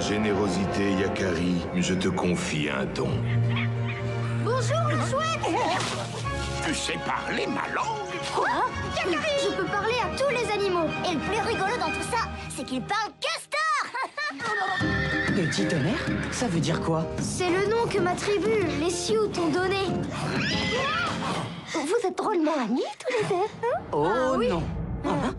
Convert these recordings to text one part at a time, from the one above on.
générosité, Yakari. Je te confie un don. Bonjour, le chouette. Tu sais parler ma langue? Quoi? Yakari! Je peux parler à tous les animaux. Et le plus rigolo dans tout ça, c'est qu'il parle castor. Petit tonnerre? Ça veut dire quoi? C'est le nom que ma tribu, les Sioux, t'ont donné. Vous êtes drôlement amis, tous les deux, hein? Oh Ah, oui. non. Hein?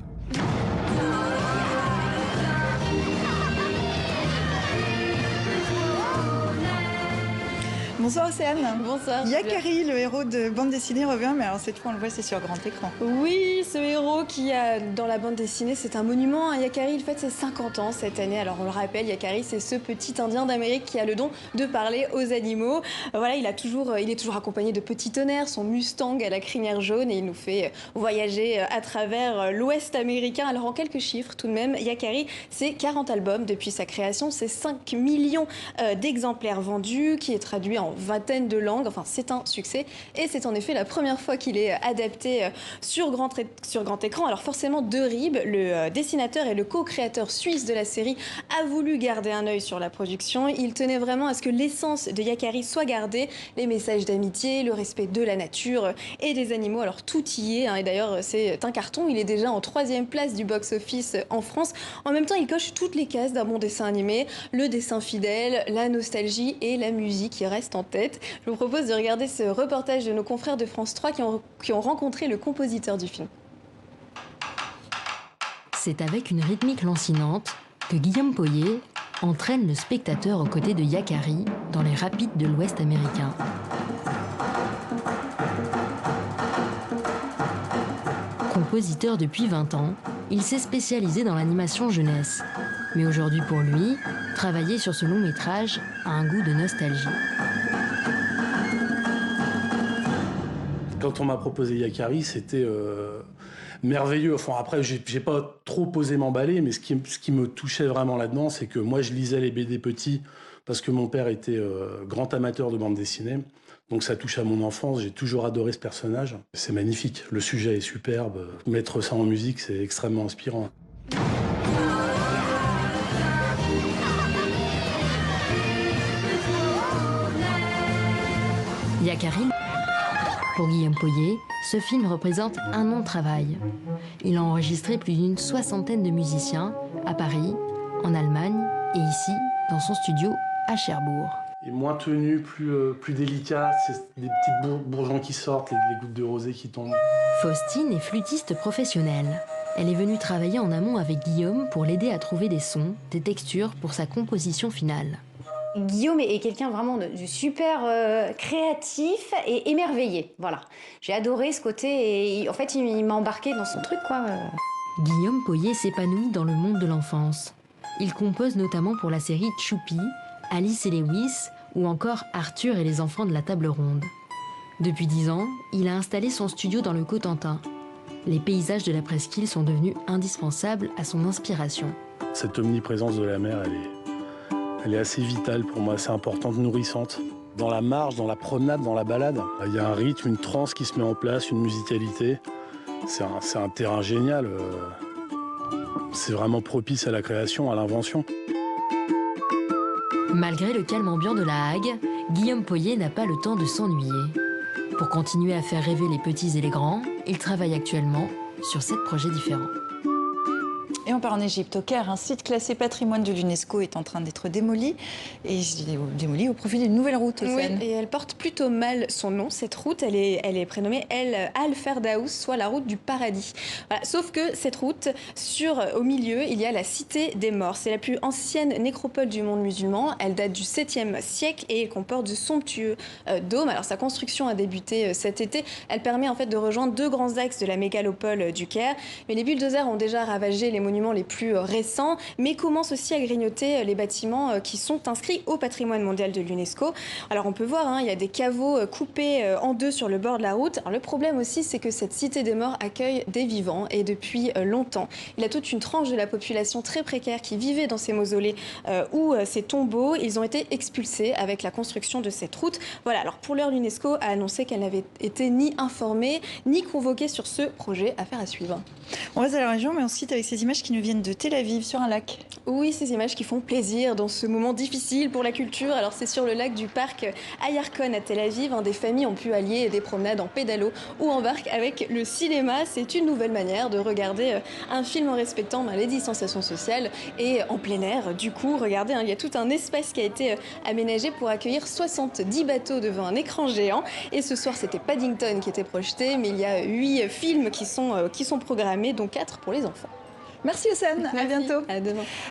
Bonsoir Océane. Bonsoir. Yakari, le héros de bande dessinée, revient, mais alors cette fois on le voit, c'est sur grand écran. Oui, ce héros qui a dans la bande dessinée, c'est un monument. Yakari, il fête ses 50 ans cette année. Alors on le rappelle, Yakari, c'est ce petit Indien d'Amérique qui a le don de parler aux animaux. Voilà, il est toujours accompagné de Petit Tonnerre, son Mustang à la crinière jaune, et il nous fait voyager à travers l'Ouest américain. Alors en quelques chiffres tout de même, Yakari, c'est 40 albums depuis sa création, c'est 5 millions d'exemplaires vendus, qui est traduit en vingtaine de langues. Enfin, c'est un succès et c'est en effet la première fois qu'il est adapté sur grand écran. Alors forcément, De Rib, le dessinateur et le co-créateur suisse de la série, a voulu garder un œil sur la production. Il tenait vraiment à ce que l'essence de Yakari soit gardée, les messages d'amitié, le respect de la nature et des animaux. Alors tout y est, hein. Et d'ailleurs c'est un carton, il est déjà en 3e place du box-office en France. En même temps, il coche toutes les cases d'un bon dessin animé, le dessin fidèle, la nostalgie et la musique qui reste en tête. Je vous propose de regarder ce reportage de nos confrères de France 3 qui ont rencontré le compositeur du film. C'est avec une rythmique lancinante que Guillaume Poyet entraîne le spectateur aux côtés de Yakari dans les rapides de l'Ouest américain. Compositeur depuis 20 ans, il s'est spécialisé dans l'animation jeunesse. Mais aujourd'hui pour lui, travailler sur ce long métrage a un goût de nostalgie. Quand on m'a proposé Yakari, c'était merveilleux. Enfin, après, j'ai pas trop osé m'emballer, mais ce qui me touchait vraiment là-dedans, c'est que moi, je lisais les BD petits parce que mon père était grand amateur de bande dessinée. Donc ça touche à mon enfance, j'ai toujours adoré ce personnage. C'est magnifique, le sujet est superbe. Mettre ça en musique, c'est extrêmement inspirant. Yakari. Pour Guillaume Poyet, ce film représente un an de travail. Il a enregistré plus d'une 60aine de musiciens à Paris, en Allemagne et ici, dans son studio à Cherbourg. Et moins tenu, plus délicat, c'est des petits bourgeons qui sortent, les gouttes de rosée qui tombent. Faustine est flûtiste professionnelle. Elle est venue travailler en amont avec Guillaume pour l'aider à trouver des sons, des textures pour sa composition finale. Guillaume est quelqu'un vraiment de super créatif et émerveillé. Voilà. J'ai adoré ce côté et en fait il m'a embarqué dans son truc quoi. Guillaume Poyet s'épanouit dans le monde de l'enfance. Il compose notamment pour la série Choupi, Alice et Lewis ou encore Arthur et les enfants de la table ronde. Depuis 10 ans, il a installé son studio dans le Cotentin. Les paysages de la presqu'île sont devenus indispensables à son inspiration. Cette omniprésence de la mer, elle est assez vitale pour moi, c'est importante, nourrissante. Dans la marche, dans la promenade, dans la balade, il y a un rythme, une transe qui se met en place, une musicalité. C'est un terrain génial. C'est vraiment propice à la création, à l'invention. Malgré le calme ambiant de la Hague, Guillaume Poyet n'a pas le temps de s'ennuyer. Pour continuer à faire rêver les petits et les grands, il travaille actuellement sur 7 projets différents. Et on part en Égypte, au Caire. Un site classé patrimoine de l'UNESCO est en train d'être démoli. Et démoli au profit d'une nouvelle route, Océane. Oui, et elle porte plutôt mal son nom, cette route. Elle est prénommée Al Ferdaous, soit la route du paradis. Voilà. Sauf que cette route, au milieu, il y a la Cité des Morts. C'est la plus ancienne nécropole du monde musulman. Elle date du 7e siècle et elle comporte de somptueux dômes. Alors sa construction a débuté cet été. Elle permet en fait de rejoindre 2 grands axes de la mégalopole du Caire. Mais les bulldozers ont déjà ravagé les monuments les plus récents, mais commencent aussi à grignoter les bâtiments qui sont inscrits au patrimoine mondial de l'UNESCO. Alors on peut voir, il y a des caveaux coupés en 2 sur le bord de la route. Alors le problème aussi, c'est que cette cité des morts accueille des vivants et depuis longtemps. Il y a toute une tranche de la population très précaire qui vivait dans ces mausolées ou ces tombeaux. Ils ont été expulsés avec la construction de cette route. Voilà, alors pour l'heure, l'UNESCO a annoncé qu'elle n'avait été ni informée ni convoquée sur ce projet. Affaire à suivre. On reste à la région, mais on se quitte avec ces images images qui nous viennent de Tel Aviv sur un lac. Oui, ces images qui font plaisir dans ce moment difficile pour la culture. Alors c'est sur le lac du parc Ayarkon à Tel Aviv. Des familles ont pu allier des promenades en pédalo ou en barque avec le cinéma. C'est une nouvelle manière de regarder un film en respectant les distanciations sociales et en plein air. Du coup, regardez, il y a tout un espace qui a été aménagé pour accueillir 70 bateaux devant un écran géant. Et ce soir, c'était Paddington qui était projeté, mais il y a 8 films qui sont programmés, dont 4 pour les enfants. Merci Océane, à bientôt. À demain.